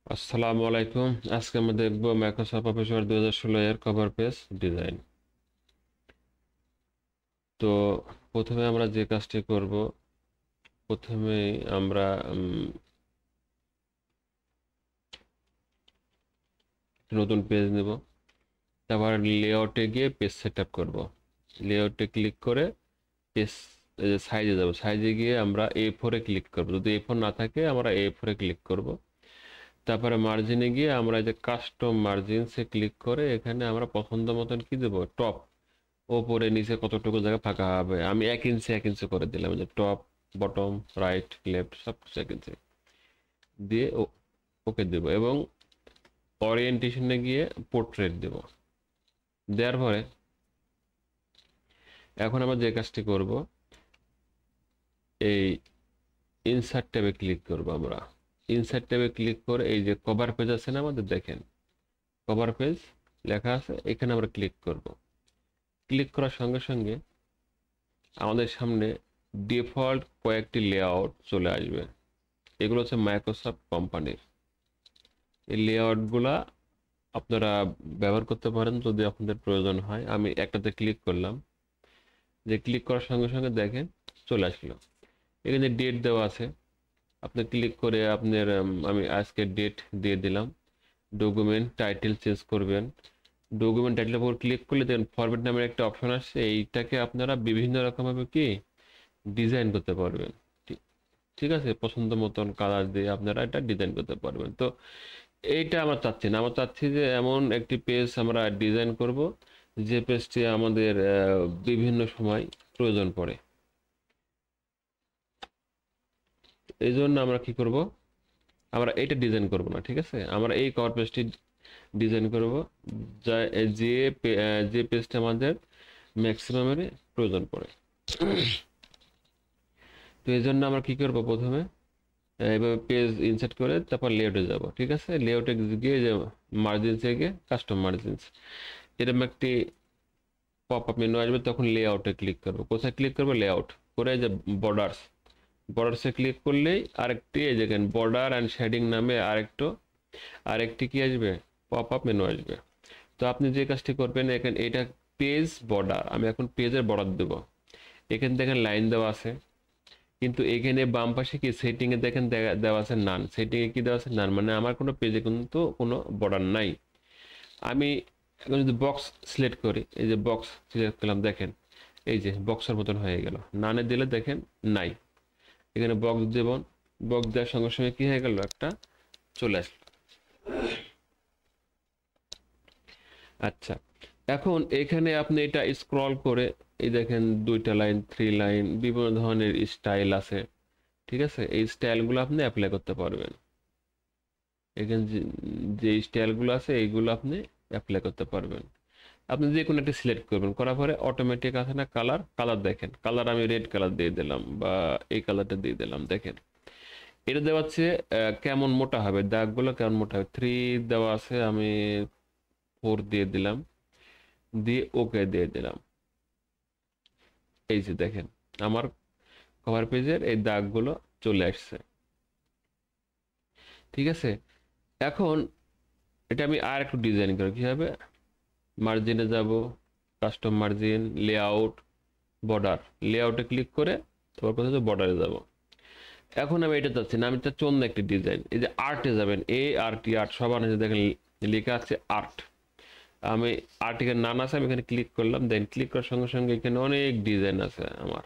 আসসালামু আলাইকুম। আজকে আমরা দেখব মাইক্রোসফট অফিস ওয়ার্ড 2016 এর কভার পেজ ডিজাইন। তো প্রথমে আমরা যে কাজটি করব, প্রথমে আমরা নতুন পেজ নেব। তারপর লেআউটে গিয়ে পেজ সেটআপ করব। লেআউটে ক্লিক করে পেজ সাইজে যাব। সাইজে গিয়ে আমরা A4 এ ক্লিক করব। যদি A4 না থাকে আমরা A4 এ ক্লিক করব। তারপরে মার্জিনে গিয়ে আমরা এই যে কাস্টম মার্জিনসে ক্লিক করে এখানে আমরা পছন্দ মতন কি দেব, টপ ওপরে নিচে কতটুকু জায়গা ফাঁকা হবে আমি 1 ইঞ্চি করে দিলাম, যে টপ বটম রাইট লেফট সব কিছু 1 ইঞ্চি দিয়ে ওকে দেব এবং ওরিয়েন্টেশনে গিয়ে পোর্ট্রেট দেব। দেওয়ার পরে এখন আমরা যে কাজটি করব, এই ইনসার্ট ট্যাবে ক্লিক করব। আমরা ইনসার্ট ট্যাবে ক্লিক করে এই যে কভার পেজ আছে না আমাদের, দেখেন কভার পেজ লেখা আছে, এখানে আমরা ক্লিক করব। ক্লিক করার সঙ্গে সঙ্গে আমাদের সামনে ডিফল্ট কয়েকটি লেআউট চলে আসবে। এগুলো হচ্ছে মাইক্রোসফট কোম্পানির। এই লেআউটগুলা আপনারা ব্যবহার করতে পারেন যদি আপনাদের প্রয়োজন হয়। আমি একটাতে ক্লিক করলাম, যে ক্লিক করার সঙ্গে সঙ্গে দেখেন চলে আসলো। এখানে ডেট দেওয়া আছে, আপনি ক্লিক করে আপনার আমি আজকের ডেট দিয়ে দিলাম। ডকুমেন্ট টাইটেল চেঞ্জ করবেন। ডকুমেন্ট টাইটেলের উপর ক্লিক করলে দেখেন ফরম্যাট নামের একটা অপশন আসছে, এইটাকে আপনারা বিভিন্ন রকমভাবে কি ডিজাইন করতে পারবেন। ঠিক ঠিক আছে, পছন্দ মতন কালার দিয়ে আপনারা এটা ডিজাইন করতে পারবেন। তো এইটা আমরা চাচ্ছি না, আমরা চাচ্ছি যে এমন একটি পেজ আমরা ডিজাইন করব যে পেজটি আমাদের বিভিন্ন সময় প্রয়োজন পড়ে। এই জন্য আমরা কি করব, আমরা এইটা ডিজাইন করব না, ঠিক আছে, আমরা এই কভার পেজটি ডিজাইন করব যা যে যে পেজটা আমাদের ম্যাক্সিমামের প্রয়োজন পড়ে। তো এই জন্য আমরা কি করব, প্রথমে এভাবে পেজ ইনসার্ট করে তারপর লেআউটে যাব। ঠিক আছে, লেআউটে গিয়ে যে মার্জিনসে গিয়ে কাস্টম মার্জিনস এরকম একটি পপ আপ মেনু আসবে, তখন লেআউটে ক্লিক করব। কোথায় ক্লিক করব, লেআউট করে যে বর্ডার্স, বর্ডার্সে ক্লিক করলেই আরেকটি এই দেখেন বর্ডার অ্যান্ড শেডিং নামে আরেকটি কি আসবে, পপ আপ মেনু আসবে। তো আপনি যে কাজটি করবেন, এখানে এটা পেজ বর্ডার, আমি এখন পেজের বর্ডার দেব। এখানে দেখেন লাইন দেওয়া আছে, কিন্তু এখানে বাম পাশে কি সেটিং এ দেখেন দেওয়া আছে নান। সেটিং এ কি দেওয়া আছে, নান, মানে আমার কোনো পেজে কিন্তু কোনো বর্ডার নাই। আমি এখন যদি বক্স সিলেক্ট করি, এই যে বক্স সিলেক্ট করলাম, দেখেন এই যে বক্সের মতন হয়ে গেল। নানে দিলে দেখেন নাই। এখানে বক্স দেব, বক্স দেওয়ার সঙ্গে সঙ্গে কি হয়ে গেল, একটা চলে আসলো। আচ্ছা, এখন এখানে আপনি এটা স্ক্রল করে এই দেখেন 2টা লাইন 3 লাইন বিভিন্ন ধরনের স্টাইল আছে। ঠিক আছে, এই স্টাইলগুলো আপনি অ্যাপ্লাই করতে পারবেন। এখানে যে স্টাইলগুলো আছে এইগুলো আপনি অ্যাপ্লাই করতে পারবেন। আপনি যে কোনো একটা সিলেক্ট করবেন, করার পরে অটোমেটিক আছে না কালার, কালার দেখেন, কালার আমি রেড কালার দিয়ে দিলাম বা এই কালারটা দিয়ে দিলাম। দেখেন এটা দেওয়া হচ্ছে কেমন মোটা হবে, দাগগুলো কেমন মোটা হবে। 3 দেওয়া আছে, আমি 4 দিয়ে দিলাম, দিয়ে ওকে দিয়ে দিলাম। এই যে দেখেন আমার কভার পেজের এই দাগগুলো চলে আসছে। ঠিক আছে, এখন এটা আমি আর একটু ডিজাইন করি কিভাবে, মার্জিনে যাব, কাস্টম মার্জিন, লেআউট, বর্ডার, লেআউটে ক্লিক করে তারপর কোথাও বর্ডারে যাব। এখন আমি এটা চাচ্ছি না, আমি চাচ্ছি অন্য একটি ডিজাইন। এই যে আর্টে যাবেন, ART, আর্ট সবার নিচে দেখেন লেখা আছে আর্ট। আমি আর্টিকের নাম আছে, আমি এখানে ক্লিক করলাম। দেন ক্লিক করার সঙ্গে সঙ্গে এখানে অনেক ডিজাইন আছে আমার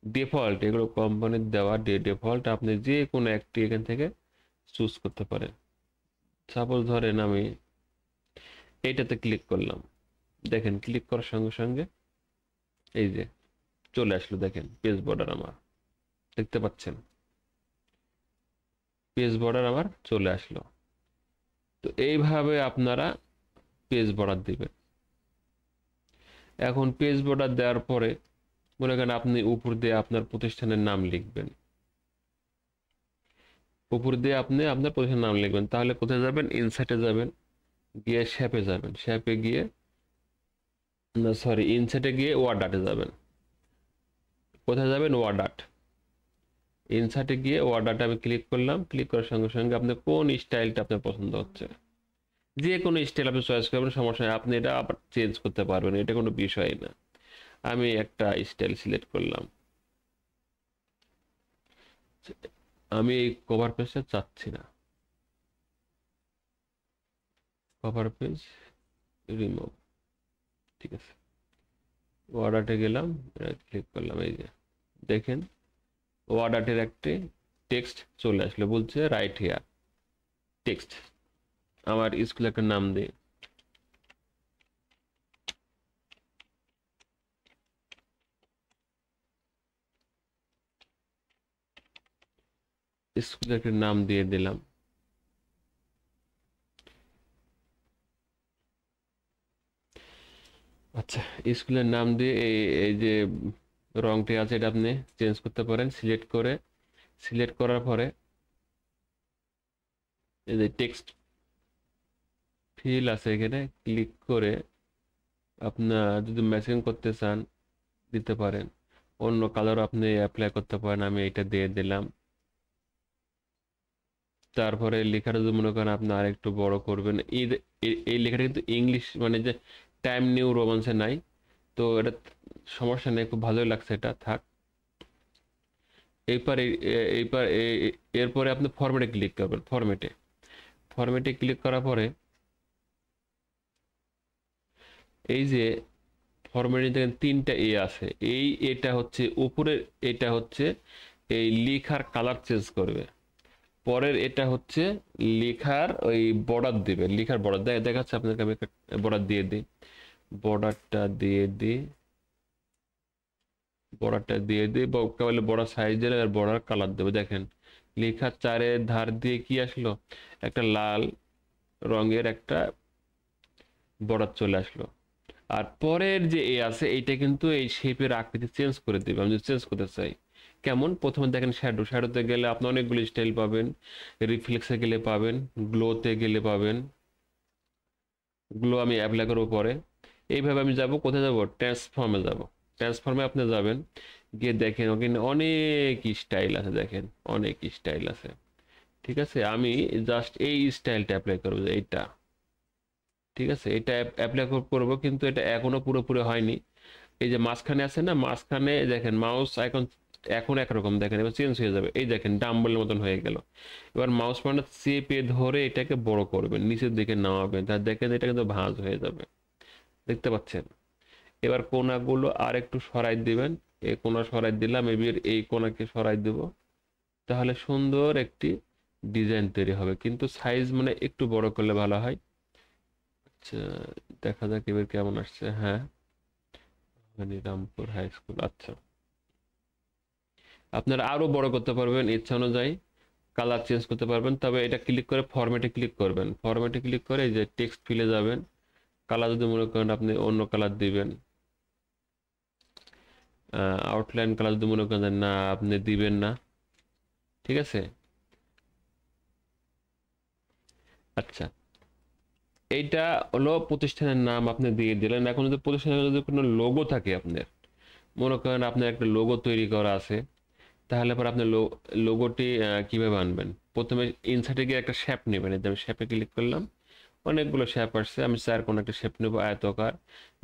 ডিফল্ট, এগুলো কোম্পানির দেওয়া ডিফল্ট, আপনি যে কোনো একটি এখান থেকে চুজ করতে পারেন। সাপোজ ধরেন আমি এইটাতে ক্লিক করলাম, দেখেন ক্লিক করার সঙ্গে সঙ্গে এই যে চলে আসলো, দেখেন পেজ বর্ডার আমার, দেখতে পাচ্ছেন পেজ বর্ডার আমার চলে আসলো। তো এইভাবে আপনারা পেজ বর্ডার দিবেন। এখন পেজ বর্ডার দেওয়ার পরে মনে করেন আপনি উপর দিয়ে আপনার প্রতিষ্ঠানের নাম লিখবেন, উপর দিয়ে আপনি আপনার প্রতিষ্ঠানের নাম লিখবেন। তাহলে কোথায় যাবেন, ইনসার্টে যাবেন, গিয়ে শেপে যাবেন, শেপে গিয়ে না সরি ইনসার্টে গিয়ে ওয়ার্ড আর্টে যাবেন। কোথায় যাবেন, ওয়ার্ড আর্ট। ইনসার্টে গিয়ে অর্ডারটা আমি ক্লিক করলাম, ক্লিক করার সঙ্গে সঙ্গে আপনার কোন স্টাইলটা আপনার পছন্দ হচ্ছে, যে কোনো স্টাইল আপনি চয়েস করবেন, সমস্যা নেই, আপনি এটা আবার চেঞ্জ করতে পারবেন, এটা কোনো বিষয় না। আমি একটা স্টাইল সিলেক্ট করলাম, আমি এই কভার পেজটা চাচ্ছি না, কভার পেজ রিমুভ, ঠিক আছে। অর্ডারটে গেলাম, ক্লিক করলাম, এই যে দেখেন অর্ডারটির একটি টেক্সট চলে আসলো, বলছে রাইট হিয়ার টেক্সট। আমার স্কুলে একটা নাম দিই, স্কুলে একটা নাম দিয়ে দিলাম। আচ্ছা, স্কুলের নাম দিয়ে এই যে রংটি আছে এটা আপনি চেঞ্জ করতে পারেন, সিলেক্ট করার পরে এই যে টেক্সট ফিল আছে এখানে ক্লিক করে আপনার যদি ম্যাচিং করতে চান দিতে পারেন, অন্য কালার আপনি অ্যাপ্লাই করতে পারেন, আমি এটা দিয়ে দিলাম। তারপরে লেখাটা যদি মনে করেন আপনি আরেকটু বড় করবেন, এই লেখাটা কিন্তু ইংলিশ মানে যে টাইম নিউ রোমান্সে নাই, তো এটা সমস্যা নেই, খুব ভালোই লাগছে, এটা থাক। এইবার এইবার এরপরে আপনি ফরম্যাটে ক্লিক করবেন, ফরম্যাটে ক্লিক করার পরে এই যে ফরম্যাটে দেখেন তিনটা আছে, এটা হচ্ছে উপরের, এটা হচ্ছে এই লেখার কালার চেঞ্জ করবে, পরের এটা হচ্ছে লেখার ওই বর্ডার দিবে, লেখার বর্ডার দেখাচ্ছে আপনাকে, আমি বর্ডার দিয়ে দিই, বর্ডারটা দিয়ে দিই, বর্ডারটা দিয়ে দিই, কেবল বর্ডার সাইজ দিলে আর বর্ডার কালার দেবে। দেখেন লেখার চারে ধার দিয়ে কি আসলো, একটা লাল রঙের একটা বর্ডার চলে আসলো। আর পরের যে আছে এইটা কিন্তু এই শেপের আকৃতি চেঞ্জ করে দেবে, আমি যদি চেঞ্জ করতে চাই। কেমন, প্রথমে দেখেন শ্যাডোতে গেলে আপনি অনেকগুলো স্টাইল পাবেন, রিফ্লেক্সে গেলে পাবেন, গ্লোতে গেলে পাবেন, গ্লো আমি অ্যাপ্লাই করবো পরে। এইভাবে আমি যাব, কোথায় যাব, ট্রান্সফর্মে যাব, ট্রান্সফর্মে আপনি যাবেন, গিয়ে দেখেন ওখানে অনেক স্টাইল আছে, দেখেন অনেক স্টাইল আছে, ঠিক আছে। আমি জাস্ট এই স্টাইলটা অ্যাপ্লাই করবো, এইটা, ঠিক আছে, এটা অ্যাপ্লাই করবো, কিন্তু এটা এখনো পুরোপুরি হয়নি। এই যে মাঝখানে আছে না, মাঝখানে দেখেন মাউস আইকন এখন একরকম, দেখেন এবার চেঞ্জ হয়ে যাবে, এই দেখেন ডাম্বলের মতন হয়ে গেল। এবার মাউস পয়েন্টার চেপে ধরে এটাকে বড় করবেন, নিচের দিকে নামাবেন, তার দেখেন এটা কিন্তু ভাঁজ হয়ে যাবে, দেখতে পাচ্ছেন। এবার কোনাগুলো আর একটু সরাই দিবেন, এই কোনা সরাই দিলাম, এবার এই কোনাকে সরাই দেব, তাহলে সুন্দর একটি ডিজাইন তৈরি হবে, কিন্তু সাইজ মানে একটু বড় করলে ভালো হয়। আচ্ছা, দেখা যাক এবার কেমন আসছে। হ্যাঁ, রামপুর হাই স্কুল, আচ্ছা। আপনারা আরো বড় করতে পারবেন ইচ্ছা অনুযায়ী, কালার চেঞ্জ করতে পারবেন, তবে এটা ক্লিক করে ফরম্যাটে ক্লিক করবেন, ফরম্যাটে ক্লিক করে এই যে টেক্সট ফিলে যাবেন, কালার যদি মনে করেন আপনি অন্য কালার দিবেন, আউটলাইন কালার যদি মনে করেন না আপনি দিবেন না, ঠিক আছে। আচ্ছা, এইটা হলো প্রতিষ্ঠানের নাম আপনি দিয়ে দিলেন। এখন যদি প্রতিষ্ঠানের যদি কোনো লোগো থাকে আপনার, মনে করেন আপনার একটা লোগো তৈরি করা আছে, তাহলে পরে আপনি লোগোটি কিভাবে আনবেন, প্রথমে ইনসার্টে গিয়ে একটা শেপ নেবেন, আমি শেপে ক্লিক করলাম, অনেকগুলো শেপ আসছে, আমি চার কোণ একটা শেপ নেবো আয়তকার,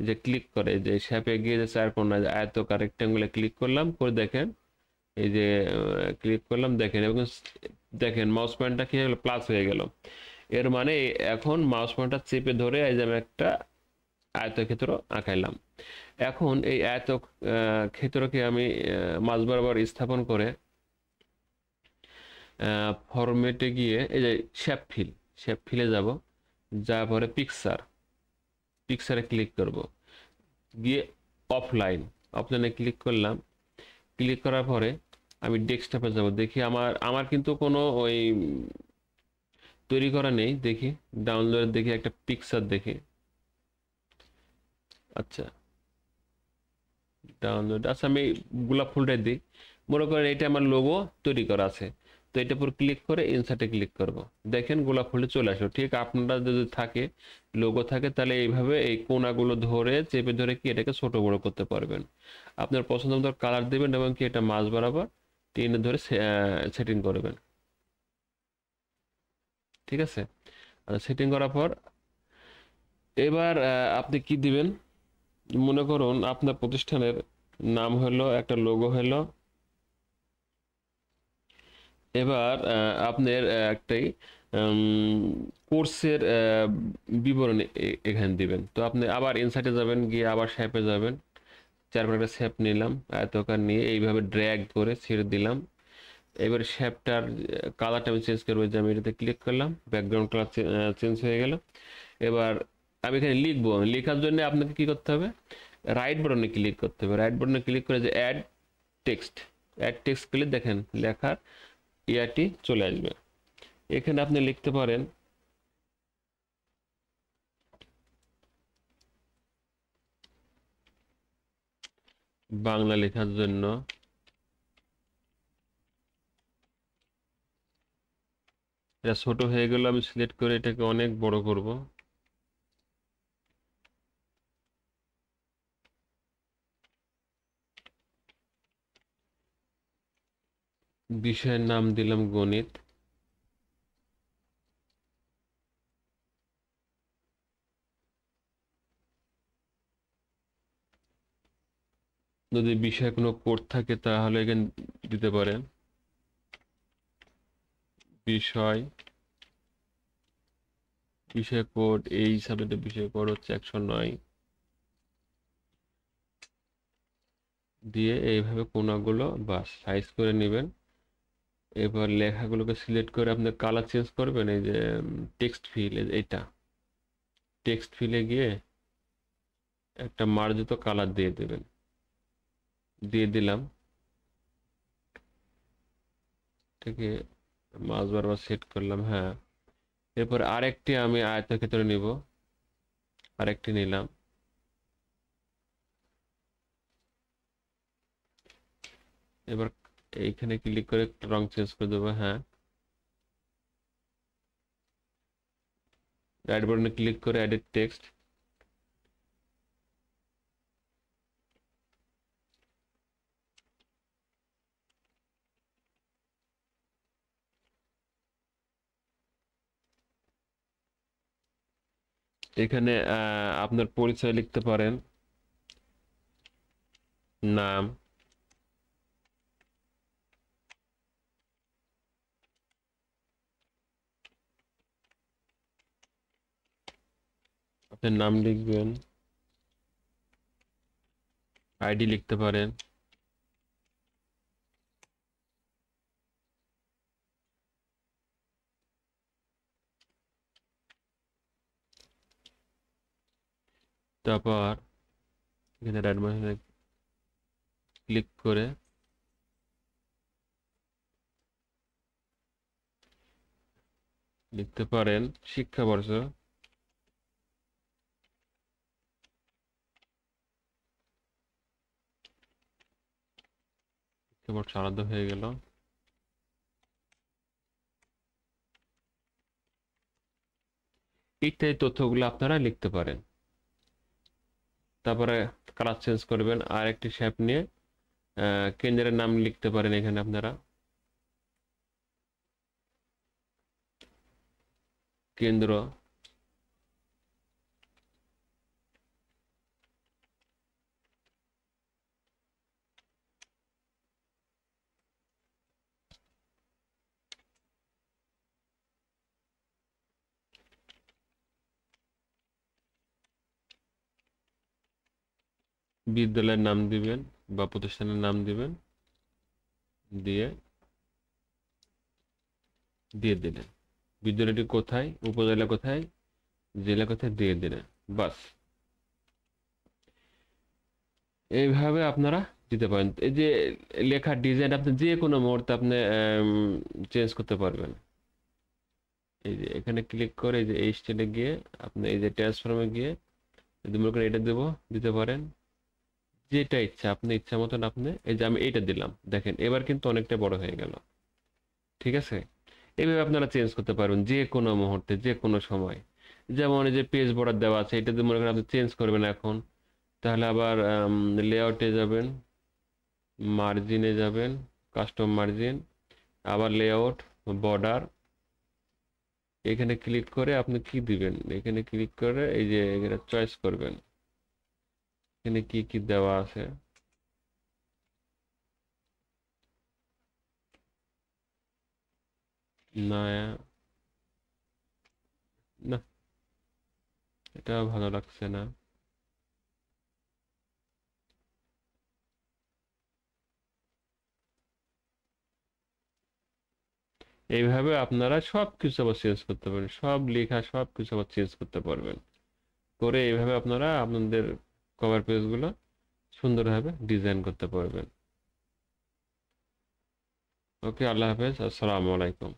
যে ক্লিক করে যে শেপে গিয়ে যে চার কোণ আয়তকার রেক্ট্যাঙ্গুলে ক্লিক করলাম, করে দেখেন এই যে ক্লিক করলাম, দেখেন এবং দেখেন মাউস পয়েন্টটা কি হয়ে গেল, প্লাস হয়ে গেল। এর মানে এখন মাউস পয়েন্টটা চেপে ধরে এই যে আমি একটা আয়তক্ষেত্র আঁকাইলাম। এখন এই ক্ষেত্রকে আমি মাঝ বরাবর স্থাপন করে ফরম্যাটে গিয়ে এই যে শেপ ফিলে যাব, যার পরে পিকচারে ক্লিক করব, গিয়ে অফলাইনে ক্লিক করলাম, ক্লিক করার পরে আমি ডেস্কটপে যাব, দেখি আমার কিন্তু কোনো ওই তৈরি করা নেই, দেখি ডাউনলোড, দেখি একটা পিকচার দেখি। আচ্ছা, ডাউনলোড, আচ্ছা আমি গোলাপ ফুলটাই দিই, মনে করেন এটা আমার লোগো তৈরি করা আছে, তো এটা পুরো ক্লিক করে ইনসার্টে ক্লিক করব, দেখেন গোলাপ ফুলটা চলে আসলো। ঠিক আপনারা যদি থাকে লোগো থাকে, তাহলে এইভাবে এই কোনাগুলো ধরে চেপে ধরে কি এটাকে ছোট বড় করতে পারবেন। আপনার পছন্দ মতো কালার দেবেন এবং কি এটা মাঝ বরাবর টেনে ধরে সেটিং করবেন। ঠিক আছে, সেটিং করার পর এবার আপনি কি দিবেন, মনে করুন আপনার প্রতিষ্ঠানের নাম হলো, একটা লোগো হলো, এবার আপনার একটাই কোর্সের বিবরণী এখানে দিবেন। তো আপনি আবার ইনসার্টে যাবেন, গিয়ে আবার শেপে যাবেন, চারপাশে একটা শেপ নিলাম, আয়তকার নিয়ে এইভাবে ড্র্যাগ করে ছেড়ে দিলাম। এবার শেপটার কালারটা আমি চেঞ্জ করবো, যে আমি এটাতে ক্লিক করলাম, ব্যাকগ্রাউন্ড কালার চেঞ্জ হয়ে গেল। এবার আমি এখানে লিখবো, লেখার জন্য আপনাকে কি করতে হবে, রাইট বাটনে ক্লিক করতে হবে। রাইট বাটনে ক্লিক করে যে অ্যাড টেক্সট করলে দেখেন লেখার ইয়াটি চলে আসবে। এখানে আপনি লিখতে পারেন বাংলা লেখার জন্য এটা ছোট হয়ে গেল, আমি সিলেক্ট করে এটাকে অনেক বড় করব। বিষয়ের নাম দিলাম গণিত। যদি বিষয়ে কোনো কোড থাকে তাহলে এখানে দিতে পারেন, বিষয় বিষয় কোড, এই সাবজেক্টের বিষয় কোড হচ্ছে 109 দিয়ে এইভাবে কোনাগুলো বাস সাইজ করে নেবেন। এবার লেখাগুলোকে সিলেক্ট করে আপনার কালার চেঞ্জ করবেন, এই যে টেক্সট ফিল, এইটা টেক্সট ফিলে গিয়ে একটা মার্জিত কালার দিয়ে দেবেন, দিয়ে দিলাম। এটাকে মাঝ বারবার সেট করলাম, হ্যাঁ। এরপর আরেকটি আমি আয়তক্ষেত্র নিব, আরেকটি নিলাম। এবার এইখানে ক্লিক করে রং চেঞ্জ করে দেবো, হ্যাঁ। রাইট বাটনে ক্লিক করে এডিট টেক্সট, এখানে আপনার পরিচয় লিখতে পারেন, নাম, আপনার নাম লিখবেন, আইডি লিখতে পারেন, তারপর এখানে রাইট বাটনে ক্লিক করে লিখতে পারেন শিক্ষাবর্ষ, শিক্ষাবর্ষ আলাদা হয়ে গেল। ইত্যাদি তথ্যগুলো আপনারা লিখতে পারেন। তারপরে কালার চেঞ্জ করবেন, আর একটি শেপ নিয়ে কেন্দ্রের নাম লিখতে পারেন এখানে আপনারা, কেন্দ্র। বিদ্যালয়ের নাম দিবেন বা প্রতিষ্ঠানের নাম দিবেন, দিয়ে দিলেন। বিদ্যালয়টি কোথায়, উপজেলা কোথায়, জেলা কোথায় দিয়ে দিলেন, বাস। এইভাবে আপনারা দিতে পারেন। এই যে লেখার ডিজাইন আপনি যে কোনো মুহূর্তে আপনি চেঞ্জ করতে পারবেন। এই যে এখানে ক্লিক করে এই যে এই স্টাইলে গিয়ে আপনি এই যে ট্রান্সফর্মে গিয়ে যদি মনে করেন এটা দেবো, দিতে পারেন। যেটা ইচ্ছা আপনি ইচ্ছা মতন আপনি, এই যে আমি এইটা দিলাম, দেখেন এবার কিন্তু অনেকটা বড় হয়ে গেল। ঠিক আছে, এইভাবে আপনারা চেঞ্জ করতে পারবেন যে কোনো মুহূর্তে, যে কোনো সময়। যেমন এই যে পেজ বর্ডার দেওয়া আছে, এটা যদি মনে করেন আপনি চেঞ্জ করবেন এখন, তাহলে আবার লেআউটে যাবেন, মার্জিনে যাবেন, কাস্টম মার্জিন, আবার লেআউট, বর্ডার। এখানে ক্লিক করে আপনি কি দিবেন, এখানে ক্লিক করে এই যে এখানে চয়েস করবেন এখানে কি কি দেওয়া আছে। না না, এটা ভালো লাগছে না। এইভাবে আপনারা সব কিছু আবার চেঞ্জ করতে পারবেন, সব লেখা সব কিছু আবার চেঞ্জ করতে পারবেন। করে এইভাবে আপনারা আপনাদের কভার পেজগুলো সুন্দরভাবে ডিজাইন করতে পারবেন। ওকে, আল্লাহ হাফেজ, আসসালামু আলাইকুম।